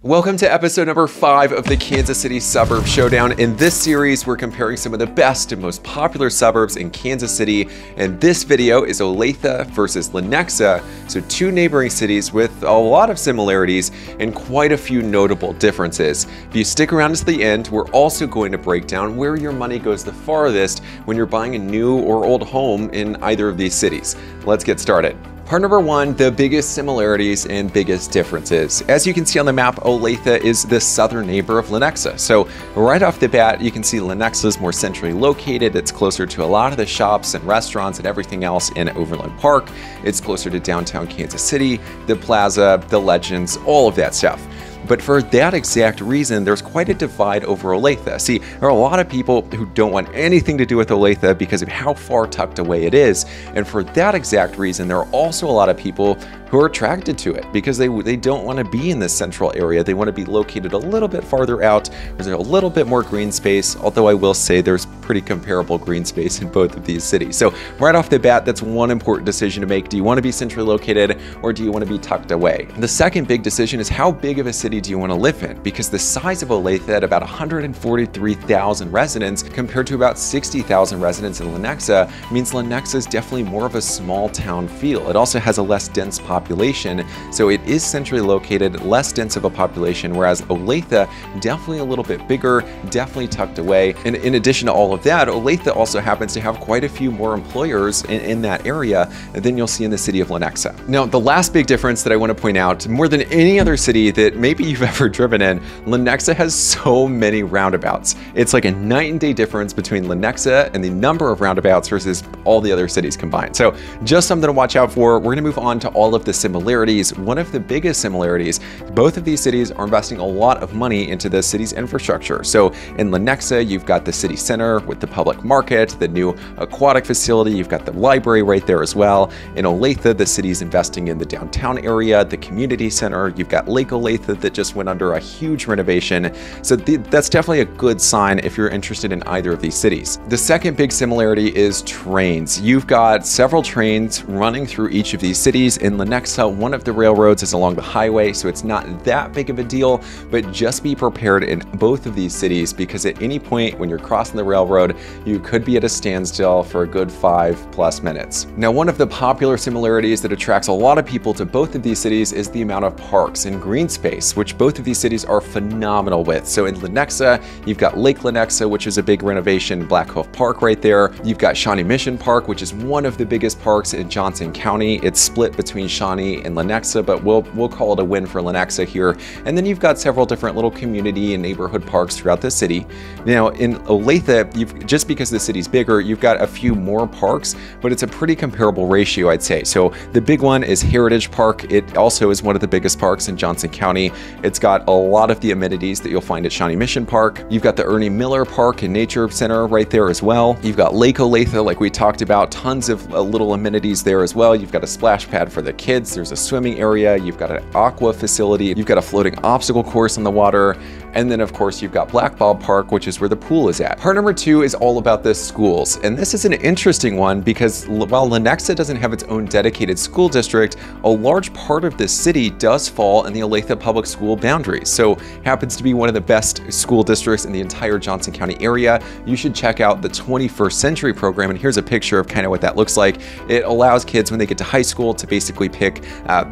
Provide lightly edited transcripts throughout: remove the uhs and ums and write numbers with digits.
Welcome to episode number 5 of the Kansas City Suburb Showdown. In this series, we're comparing some of the best and most popular suburbs in Kansas City. And this video is Olathe versus Lenexa, so two neighboring cities with a lot of similarities and quite a few notable differences. If you stick around to the end, we're also going to break down where your money goes the farthest when you're buying a new or old home in either of these cities. Let's get started. Part number 1, the biggest similarities and biggest differences. As you can see on the map, Olathe is the southern neighbor of Lenexa. So right off the bat, you can see Lenexa is more centrally located. It's closer to a lot of the shops and restaurants and everything else in Overland Park. It's closer to downtown Kansas City, the plaza, the legends, all of that stuff. But for that exact reason, there's quite a divide over Olathe. See, there are a lot of people who don't want anything to do with Olathe because of how far tucked away it is. And for that exact reason, there are also a lot of people who are attracted to it because they don't want to be in this central area. They want to be located a little bit farther out. There's a little bit more green space, although I will say there's pretty comparable green space in both of these cities. So right off the bat, that's one important decision to make. Do you want to be centrally located or do you want to be tucked away? The second big decision is how big of a city do you want to live in? Because the size of Olathe at about 143,000 residents compared to about 60,000 residents in Lenexa means Lenexa is definitely more of a small town feel. It also has a less dense population, so it is centrally located, less dense of a population, whereas Olathe definitely a little bit bigger, definitely tucked away. And in addition to all of that, Olathe also happens to have quite a few more employers in that area than you'll see in the city of Lenexa. Now, the last big difference that I want to point out, more than any other city that maybe you've ever driven in, Lenexa has so many roundabouts. It's like a night and day difference between Lenexa and the number of roundabouts versus all the other cities combined. So just something to watch out for. We're going to move on to all of the similarities. One of the biggest similarities, both of these cities are investing a lot of money into the city's infrastructure. So in Lenexa, you've got the city center with the public market, the new aquatic facility, you've got the library right there as well. In Olathe, the city's investing in the downtown area, the community center, you've got Lake Olathe that just went under a huge renovation. So that's definitely a good sign if you're interested in either of these cities. The second big similarity is trains. You've got several trains running through each of these cities. In Lenexa, one of the railroads is along the highway, so it's not that big of a deal, but just be prepared in both of these cities because at any point when you're crossing the railroad, you could be at a standstill for a good 5+ minutes. Now, one of the popular similarities that attracts a lot of people to both of these cities is the amount of parks and green space, which both of these cities are phenomenal with. So in Lenexa, you've got Lake Lenexa, which is a big renovation, Black Hoof Park right there. You've got Shawnee Mission Park, which is one of the biggest parks in Johnson County. It's split between Shawnee and Lenexa, but we'll call it a win for Lenexa here. And then you've got several different little community and neighborhood parks throughout the city. Now in Olathe, just because the city's bigger, you've got a few more parks, but it's a pretty comparable ratio, I'd say. So the big one is Heritage Park. It also is one of the biggest parks in Johnson County. It's got a lot of the amenities that you'll find at Shawnee Mission Park. You've got the Ernie Miller Park and Nature Center right there as well. You've got Lake Olathe, like we talked about, tons of little amenities there as well. You've got a splash pad for the kids. There's a swimming area. You've got an aqua facility. You've got a floating obstacle course in the water. And then of course you've got Blackball Park, which is where the pool is at. Part number 2 is all about the schools. And this is an interesting one because while Lenexa doesn't have its own dedicated school district, a large part of this city does fall in the Olathe Public School boundaries. So happens to be one of the best school districts in the entire Johnson County area. You should check out the 21st Century program. And here's a picture of kind of what that looks like. It allows kids when they get to high school to basically pick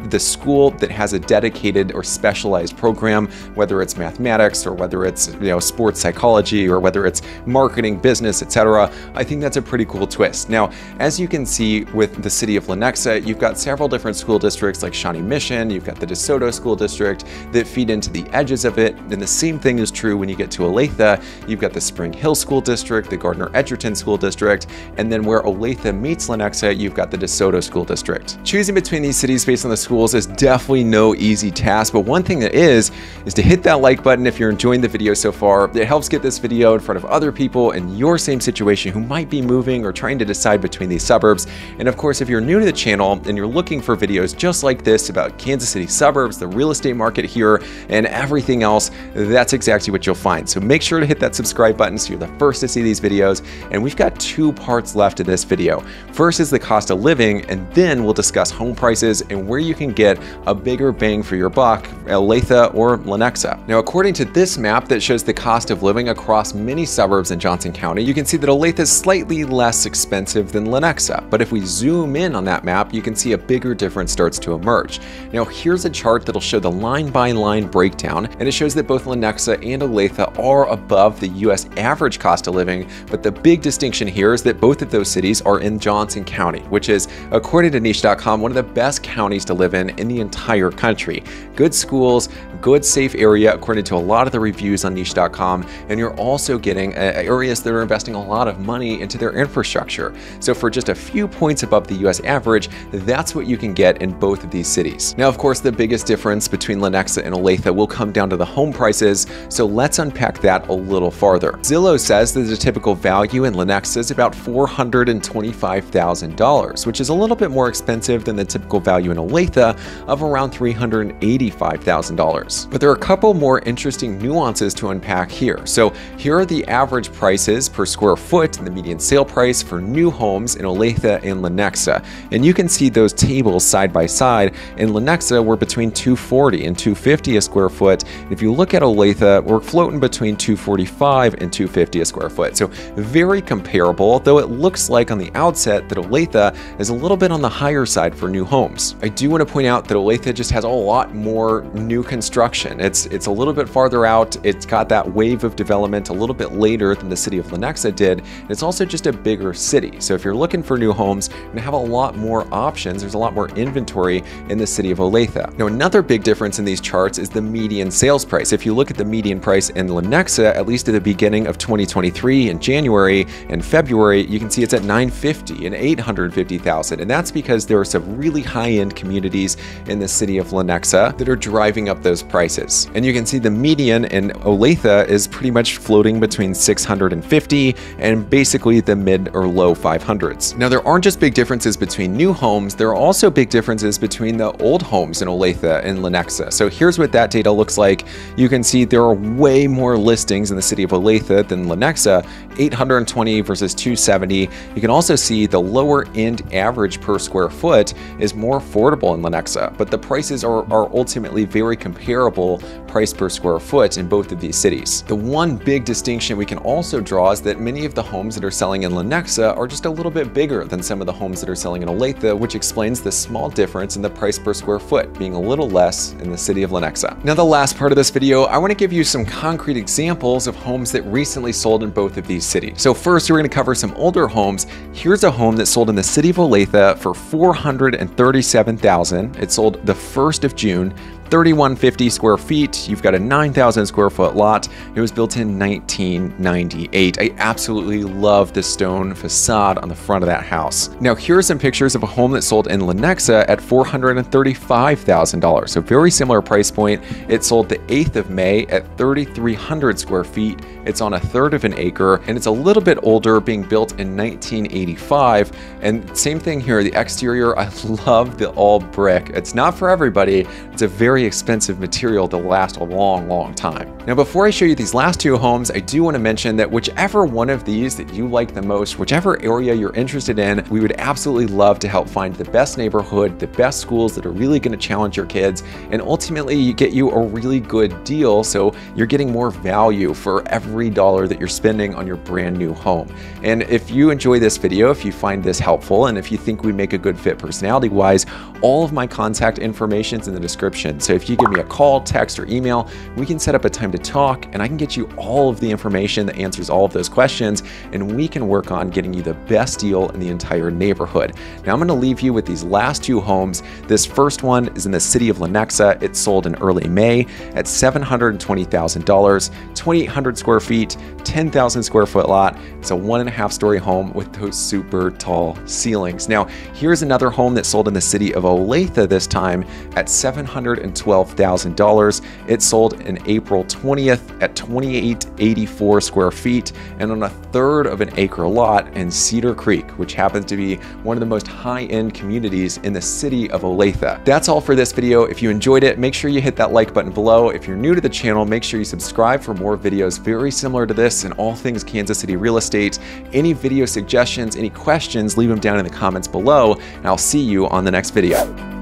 the school that has a dedicated or specialized program, whether it's mathematics or whether it's sports psychology or whether it's marketing, business, etc. I think that's a pretty cool twist. Now, as you can see with the city of Lenexa, you've got several different school districts like Shawnee Mission, you've got the DeSoto School District that feed into the edges of it. And the same thing is true when you get to Olathe. You've got the Spring Hill School District, the Gardner-Edgerton School District, and then where Olathe meets Lenexa, you've got the DeSoto School District. Choosing between these cities based on the schools is definitely no easy task, but one thing that is to hit that like button if you're enjoying the video so far. It helps get this video in front of other people in your same situation who might be moving or trying to decide between these suburbs. And of course, if you're new to the channel and you're looking for videos just like this about Kansas City suburbs, the real estate market here, and everything else, that's exactly what you'll find. So make sure to hit that subscribe button so you're the first to see these videos. And we've got two parts left of this video. First is the cost of living, and then we'll discuss home prices and where you can get a bigger bang for your buck, Olathe or Lenexa. Now, according to this map that shows the cost of living across many suburbs in Johnson County, you can see that Olathe is slightly less expensive than Lenexa. But if we zoom in on that map, you can see a bigger difference starts to emerge. Now, here's a chart that'll show the line-by-line breakdown, and it shows that both Lenexa and Olathe are above the US average cost of living, but the big distinction here is that both of those cities are in Johnson County, which is, according to Niche.com, one of the best counties to live in the entire country. Good schools, good safe area, according to a lot of the reviews on Niche.com, and you're also getting areas that are investing a lot of money into their infrastructure. So for just a few points above the US average, that's what you can get in both of these cities. Now, of course, the biggest difference between Lenexa and Olathe will come down to the home prices, so let's unpack that a little farther. Zillow says that the typical value in Lenexa is about $425,000, which is a little bit more expensive than the typical value in Olathe of around $385,000. But there are a couple more interesting nuances to unpack here. So here are the average prices per square foot and the median sale price for new homes in Olathe and Lenexa. And you can see those tables side by side. In Lenexa, we're between $240 and $250 a square foot. If you look at Olathe, we're floating between $245 and $250 a square foot. So very comparable, though it looks like on the outset that Olathe is a little bit on the higher side for new homes. I do want to point out that Olathe just has a lot more new construction. It's a little bit farther out. It's got that wave of development a little bit later than the city of Lenexa did. And it's also just a bigger city. So if you're looking for new homes, you're going to have a lot more options. There's a lot more inventory in the city of Olathe. Now, another big difference in these charts is the median sales price. If you look at the median price in Lenexa, at least at the beginning of 2023 in January and February, you can see it's at $950,000 and $850,000. And that's because there are some really high-end communities in the city of Lenexa that are driving up those prices. And you can see the median in Olathe is pretty much floating between $650,000 and basically the mid or low 500s. Now, there aren't just big differences between new homes, there are also big differences between the old homes in Olathe and Lenexa. So here's what that data looks like. You can see there are way more listings in the city of Olathe than Lenexa, 820 versus 270. You can also see the lower end average per square foot is more affordable in Lenexa, but the prices are ultimately very comparable price per square foot in both of these cities. The one big distinction we can also draw is that many of the homes that are selling in Lenexa are just a little bit bigger than some of the homes that are selling in Olathe, which explains the small difference in the price per square foot being a little less in the city of Lenexa. Now, the last part of this video, I want to give you some concrete examples of homes that recently sold in both of these cities. So first, we're going to cover some older homes. Here's a home that sold in the city of Olathe for $437,000. It sold the 1st of June. 3,150 square feet. You've got a 9,000 square foot lot. It was built in 1998. I absolutely love the stone facade on the front of that house. Now, here are some pictures of a home that sold in Lenexa at $435,000. So very similar price point. It sold the 8th of May at 3,300 square feet. It's on 1/3 of an acre, and it's a little bit older, being built in 1985. And same thing here, the exterior, I love the all brick. It's not for everybody. It's a very expensive material to last a long, long time. Now, before I show you these last two homes, I do want to mention that whichever one of these that you like the most, whichever area you're interested in, we would absolutely love to help find the best neighborhood, the best schools that are really going to challenge your kids, and ultimately get you a really good deal so you're getting more value for every dollar that you're spending on your brand new home. And if you enjoy this video, if you find this helpful, and if you think we make a good fit personality-wise, all of my contact information is in the description. So if you give me a call, text, or email, we can set up a time to talk, and I can get you all of the information that answers all of those questions, and we can work on getting you the best deal in the entire neighborhood. Now, I'm going to leave you with these last two homes. This first one is in the city of Lenexa. It sold in early May at $720,000, 2,800 square feet, 10,000 square foot lot. It's a 1.5-story home with those super tall ceilings. Now, here's another home that sold in the city of Olathe this time at $720,000. $112,000. It sold in April 20th at 2884 square feet and on a third of an acre lot in Cedar Creek, which happens to be one of the most high-end communities in the city of Olathe. That's all for this video. If you enjoyed it, make sure you hit that like button below. If you're new to the channel, make sure you subscribe for more videos very similar to this and all things Kansas City real estate. Any video suggestions, any questions, leave them down in the comments below, and I'll see you on the next video.